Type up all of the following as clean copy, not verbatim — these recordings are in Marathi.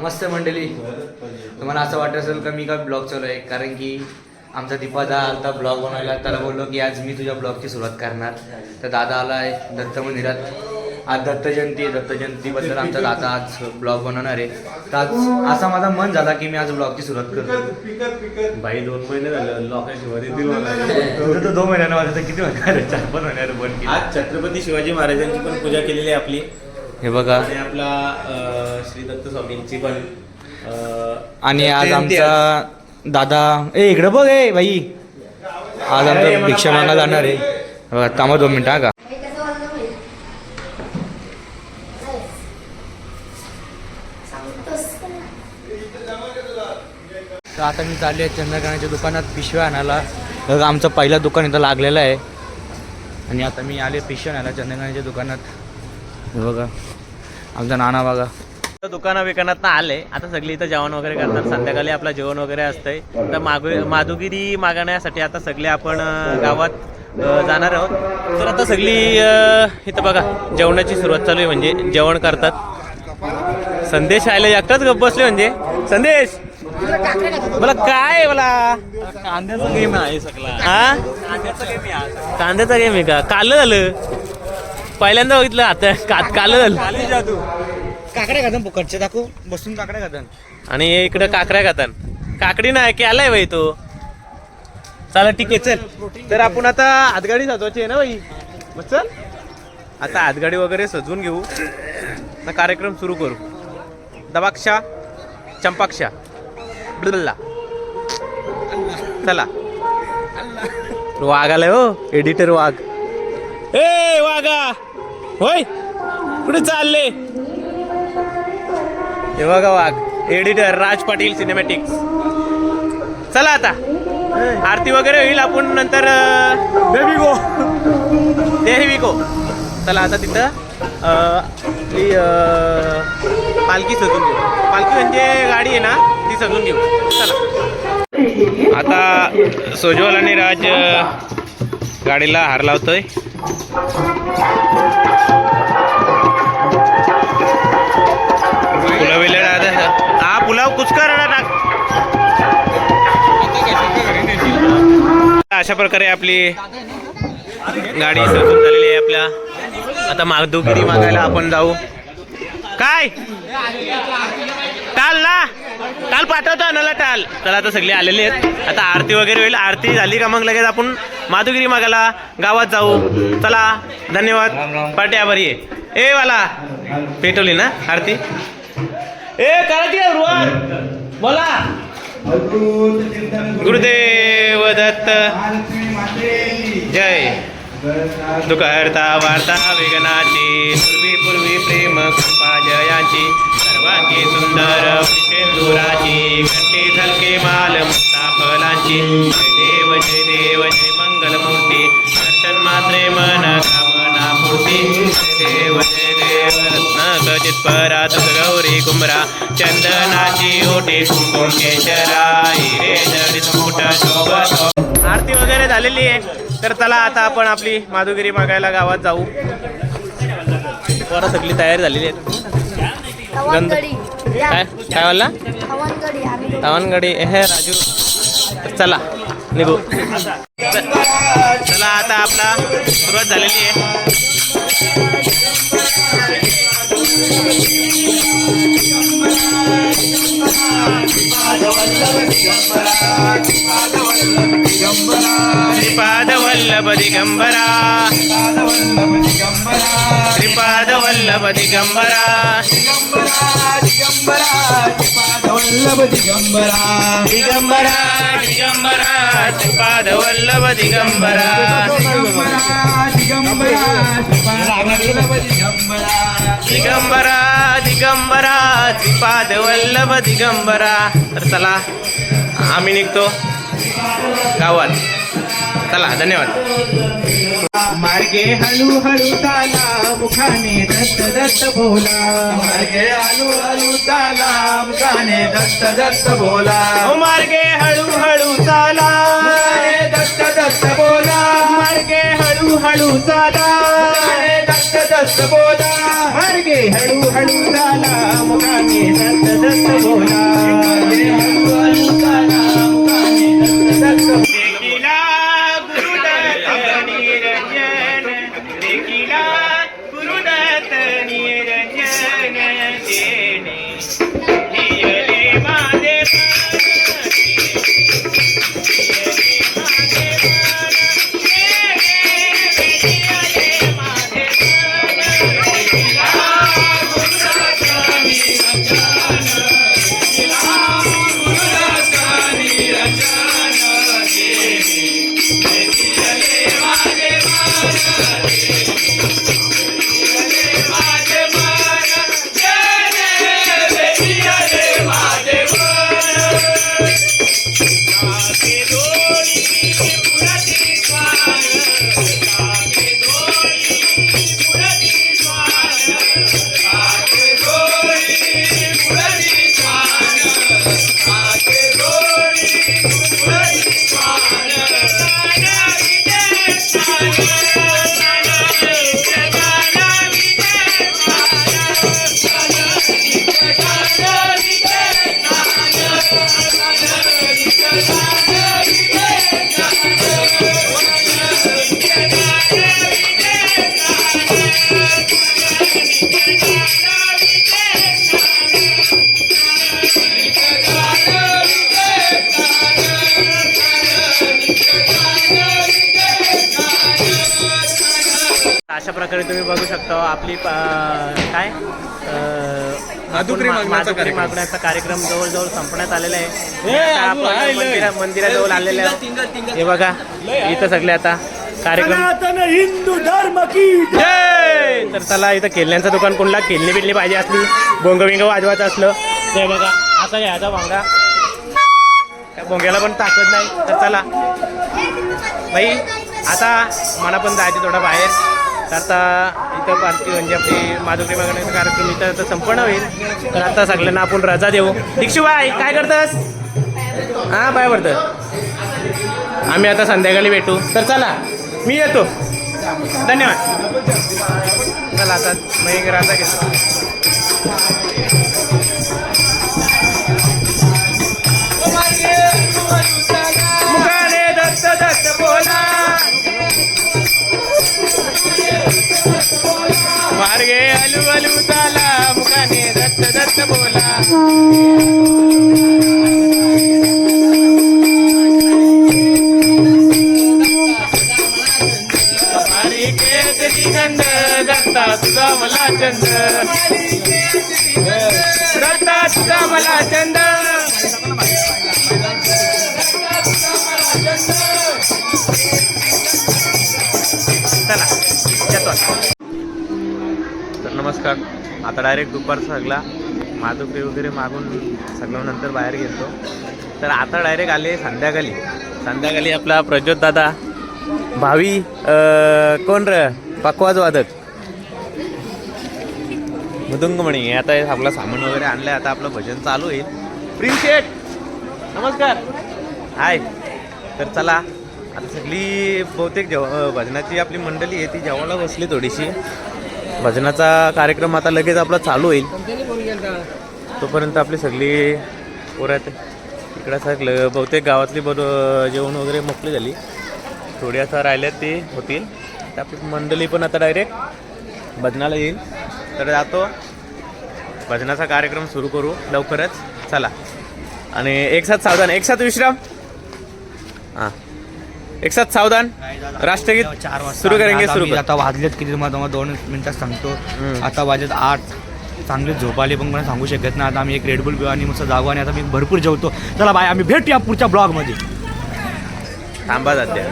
नमस्ते मंडळी. तुम्हाला असं वाटत असेल का मी का ब्लॉग चालू आहे, कारण की आमचा दीपादा आलता ब्लॉग बनवायला. त्याला बोललो की आज मी तुझ्या ब्लॉगची सुरुवात करणार. तर दादा आला आहे दत्त मंदिरात. आज दत्त जयंतीबद्दल आमचा दादा आज ब्लॉग बनवणार आहे. तर आज असा माझा मन झाला की मी आज ब्लॉगची सुरुवात करतो. भाई 2 महिने झाले लोकांची मध्ये तो 2 महिन्यानं माझं तर किती होणार, 4-5 महिन्यानं बंद केलं. आज छत्रपती शिवाजी महाराजांची पण पूजा केलेली आहे आपली. हे बघा, आणि आपला श्री दत्त स्वामींची पण आणि आज आमचा दादा इकडे बघ भाई, आज आमचा भिक्षा मागा जाणार आहे. थांबा 2 मिनिटं का. तर आता मी चालले आहे चंद्रकांतच्या दुकानात पिशव्या आणायला. बघा आमचं पहिलं दुकान इथं लागलेलं आहे. आणि आता मी आले पिशव्या आणायला चंद्रकांतच्या दुकानात. हे बघा आमचा नाना बघा. दुकानात आले. आता सगळी इथं जेवण वगैरे करतात. संध्याकाळी आपलं जेवण वगैरे असतंय. तर माधुगिरी मागण्यासाठी आता सगळे आपण गावात जाणार आहोत. तर आता सगळी इथं बघा जेवणाची सुरुवात चालू आहे, म्हणजे जेवण करतात. संदेश आले एकटाच गप्प बसले. म्हणजे संदेश मला काय, मला कांद्याचा गेम आहे सगळा. हा कांद्याचा गेम आहे का? काल झालं, पहिल्यांदा बघितलं. आता काल झालं. काकड्या खातात फुकटचे दाखवू बसून काकड्या खातात. आणि इकडं काकड्या खातात. काकडी नाही की आलाय बाई तो. चला ठीक आहे चल. तर आपण आता हातगाडी सजवायची आहे ना बाई. मग चल आता हातगाडी वगैरे सजवून घेऊ ना, कार्यक्रम सुरू करू. दबाक्षा चंपाक्षा बिल्ला. चला. वाघ आलाय हो, एडिटर वाघ. ए वाघा होय, कुठे चालले? हे बघा वाघ, एडिटर राज पाटील सिनेमॅटिक्स. चला आता आरती वगैरे होईल, आपण नंतर देवी गो. चला आता तिथं पालखी सजून घेऊ. पालखी म्हणजे गाडी आहे ना, ती सजून घेऊ. चला आता सोजवल आणि राज गाडीला हार लावतोय. पुलाव हा पुलाव कुचकर टाक. अशा प्रकारे आपली गाडी सजून झालेली आहे आपल्या. आता माधुगिरी मागायला आपण जाऊ. काय टाल ना, टाल पाठवतो आणायला टाल. चला आता सगळे आलेले आहेत. आता आरती वगैरे होईल. आरती झाली का मग लगेच आपण माधुगिरी मागायला गावात जाऊ. चला धन्यवाद. पाठी आभारी आहे. ए वाला पेटवली ना आरती. ए करायची बोला. गुरुदेव दत्त जय. दुःखहर्ता वार्ता विघ्नाची, पूर्वी प्रेम कृपा जयांची, सर्वांगी सुंदर शेंदुराची, कंठी झलके माल मुक्ता फलांची. जय देव जय मंगलमूर्ती, दर्शन मात्रे मन कामना पूर्ती. जय देव रत्न खचित परा तुझ गौरी कुंभरा, चंदनाची ओटी कुंकुम केशरा, हिरे जडित मुकुट शोभतो. आरती वगैरे झालेली आहे. तर चला आता आपण आपली माधुगिरी मागायला गावात जाऊ. परत सगळी तयारी झालेली आहे. गंध काय काय वाला तवनगडी हे राजू. चला निघू. चला आता आपला सुरुवात झालेली आहे. श्रीपाद वल्लभ दिगंबरा, श्रीपाद वल्लभ दिगंबरा, दिगंबरा दिगंबरा श्रीपाद वल्लभ दिगंबरा, दिगंबरा दिगंबरा श्रीपाद वल्लभ दिगंबरा. तर चला आम्ही निघतो गावात. चला धन्यवाद. मार्गे हळू हळू चाला, मुखाने दत्त दत्त बोला. मार्गे हळू हळू चाला, मुखाने दत्त दत्त बोला. मार्गे हळू हळू चाला, दत्त दत्त बोला. मार्गे हळू हळू चाला, दत्त दत्त दत्त बोला मार्गे हळूहळू चाला मुखाने दत्त दत्त बोला मार्गे हळूहळू चाला मुखाने दत्त दत्त देखिला गुरुदत्त निरंजन देखिला गुरुदत्त निरंजन देणे हियले माझे अशा प्रकारे तुम्ही बघू शकता आपली काय माधुकरी मागण्याचा कार्यक्रम जवळजवळ संपण्यात आलेला आहे. आता आपण मंदिराजवळ आलेले आहे. हे बघा इथं सगळे आता कार्यक्रम हिंदू धर्म की जय. तर चला इथं खेळण्यांचं दुकान कोणला खेळणी बिळणी पाहिजे असली भोंग वाजवायचं असलं ते बघा आता घ्यायचा भोंगा. त्या भोंग्याला पण ताकद नाही. तर चला बाई आता मला पण जायचं थोडं बाहेर. तर आता इथं पार्टी म्हणजे आपली माधुकरी मागण्याचा कार्यक्रम इथं संपन्न होईल. तर आता सगळ्यांना आपण रजा देऊ. दीक्षूबाई काय करतस? हां बाय बरं आम्ही आता संध्याकाळी भेटू. तर चला मी येतो. धन्यवाद. चला आता मी रजा घेतो. मुखाने दत्त दत्त बोला मार्गे अलू अलू चाला मुखाने दत्त दत्त बोला. गंध दत्ता तुझा मला चंद दत्ता तुझा मला चंद. चला येतो. तर नमस्कार. आता डायरेक्ट दुपार सगळा माधुकरी वगैरे मागून सगळं नंतर बाहेर गेलो. तर आता डायरेक्ट आले संध्याकाळी आपला प्रज्योत दादा भावी कोण र पकवाज वादक मृदुंगमणी आता आपला सामान वगैरे आणलं आहे. आता आपलं भजन चालू होईल. प्रिन्स शेठ नमस्कार. हाय. तर चला आता सगळी बहुतेक भजनाची आपली मंडळी आहे ती जेवायला बसली थोडीशी. भजनाचा कार्यक्रम आता लगेच आपला चालू होईल. तोपर्यंत आपली सगळी पोरात इकडं सगळं बहुतेक गावातली जेवण वगैरे मोकळी झाली. थोडी आता राहिल्यात ते होतील. तर आपली मंडळी पण आता डायरेक्ट भजनाला येईल. तर जातो भजनाचा कार्यक्रम सुरू करू लवकरच. चला आणि एक साथ सावधान एक साथ विश्राम. हां एक साथ सावधान. राष्ट्रगीत 4 वाजता सुरू करेंगे. सुरू कर. आता वाजलेत किती तुम्हाला 2 मिनिटात सांगतो. आता वाजत 8. चांगले झोप आले पण मला सांगू शकत नाही. आता आम्ही एक रेडबुल पिऊ आणि मस्त जागो आणि आता मी भरपूर जेवतो. चला बाय आम्ही भेटूया पुढच्या ब्लॉगमध्ये. थांबा जाते.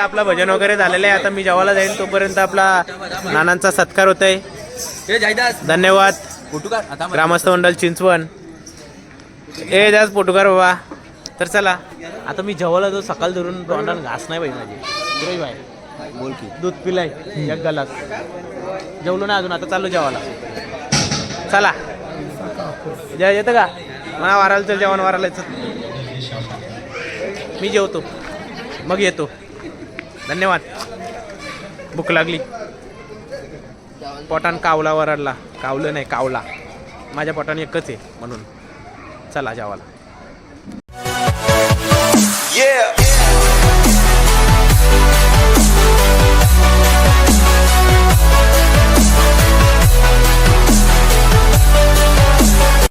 आता आपला भजन वगैरे झालेलं आहे. आता मी जेवायला जाईन, तोपर्यंत आपला नानांचा सत्कार होत आहे. धन्यवाद ग्रामस्थ मंडळ चिंचवण. ए जास्त पोटुकार बाबा. तर चला आता मी जेवायला जो सकाळ धरून तोंडाला घास नाही पाहिजे माझी. सुरेश भाई बोल की दूध पिलाय एक गलास. जेवलो ना अजून, आता चाललो जेवायला. चला जय येतं का मला वारायला? चल जेवण वारायला मी जेवतो मग येतो. धन्यवाद. भूक लागली. पोटान कावला वरडला. कावलं नाही कावला. माझ्या पोटाने एकच आहे म्हणून. चला जेवायला. Yeah.